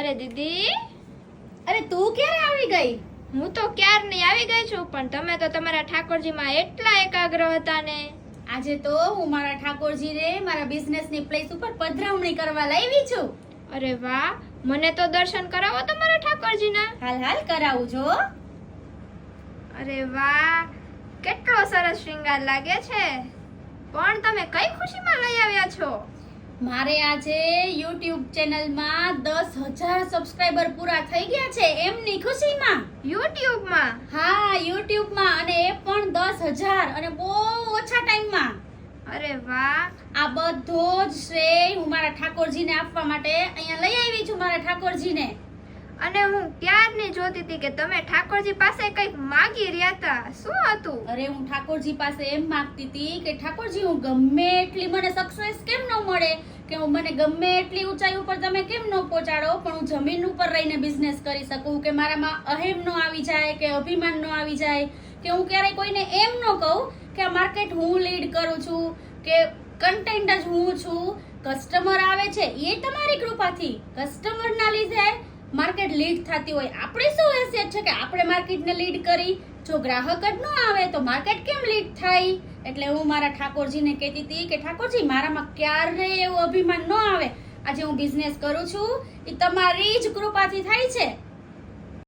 અરે દીદી, અરે તું ક્યારે આવી ગઈ? હું તો ક્યારની આવી ગઈ છું, પણ તમે તો તમારા ઠાકોરજીમાં એટલા એકાગ્ર હતા ને. આજે તો હું મારા ઠાકોરજીને મારા બિઝનેસની પ્લેસ ઉપર પધરામણી કરવા લાવી છું. અરે વાહ, મને તો દર્શન કરાવો તમારા ઠાકોરજીના. હાલ હાલ કરાવું જો. અરે વાહ, કેટલો સરસ શ્રૃંગાર લાગે છે. પણ તમે કઈ ખુશીમાં લઈ આવ્યા છો? મારે આજે YouTube ચેનલમાં 10,000 સબસ્ક્રાઇબર પૂરા થઈ ગયા છે એમની ખુશીમાં. યુટ્યુબમાં? હા, YouTubeમાં, અને એ પણ 10,000 અને બહુ ઓછા ટાઈમમાં. અરે વાહ. આ બધો જ શ્રેય હું મારા ઠાકોરજીને આપવા માટે અહીંયા લઈ આવી છું મારા ઠાકોરજીને. અને હું ક્યારની જોતી હતી કે તમે ઠાકોરજી પાસે કંઈક માગી રહ્યા હતા. શું હતું? અરે હું ઠાકોરજી પાસે એમ માંગતી હતી કે ઠાકોરજી હું ગમે એટલી મને સક્સેસ કેમ ન મળે, કે હું મને ગમે એટલી ઊંચાઈ ઉપર તમે કેમ ન પહોંચાડો, પણ હું જમીન ઉપર રહીને બિઝનેસ કરી શકું, કે મારામાં અહેમ ન આવી જાય, કે અભિમાન ન આવી જાય, કે હું ક્યારેય કોઈને એમ ન કહું કે આ માર્કેટ હું લીડ કરું છું, કે કન્ટેન્ટ જ હું છું. કસ્ટમર આવે છે એ તમારી કૃપાથી, કસ્ટમરના લીધે માર્કેટ લીડ થતી હોય. આપણી શું હેસિયત છે કે આપણે માર્કેટને લીડ કરી? જો ગ્રાહક જ ન આવે તો માર્કેટ કેમ લીડ થાય? એટલે હું મારા ઠાકોરજીને કહેતી હતી કે ઠાકોરજી મારામાં ક્યારેય એવું અભિમાન ન આવે. આજે હું બિઝનેસ કરું છું એ તમારી જ કૃપાથી થાય છે.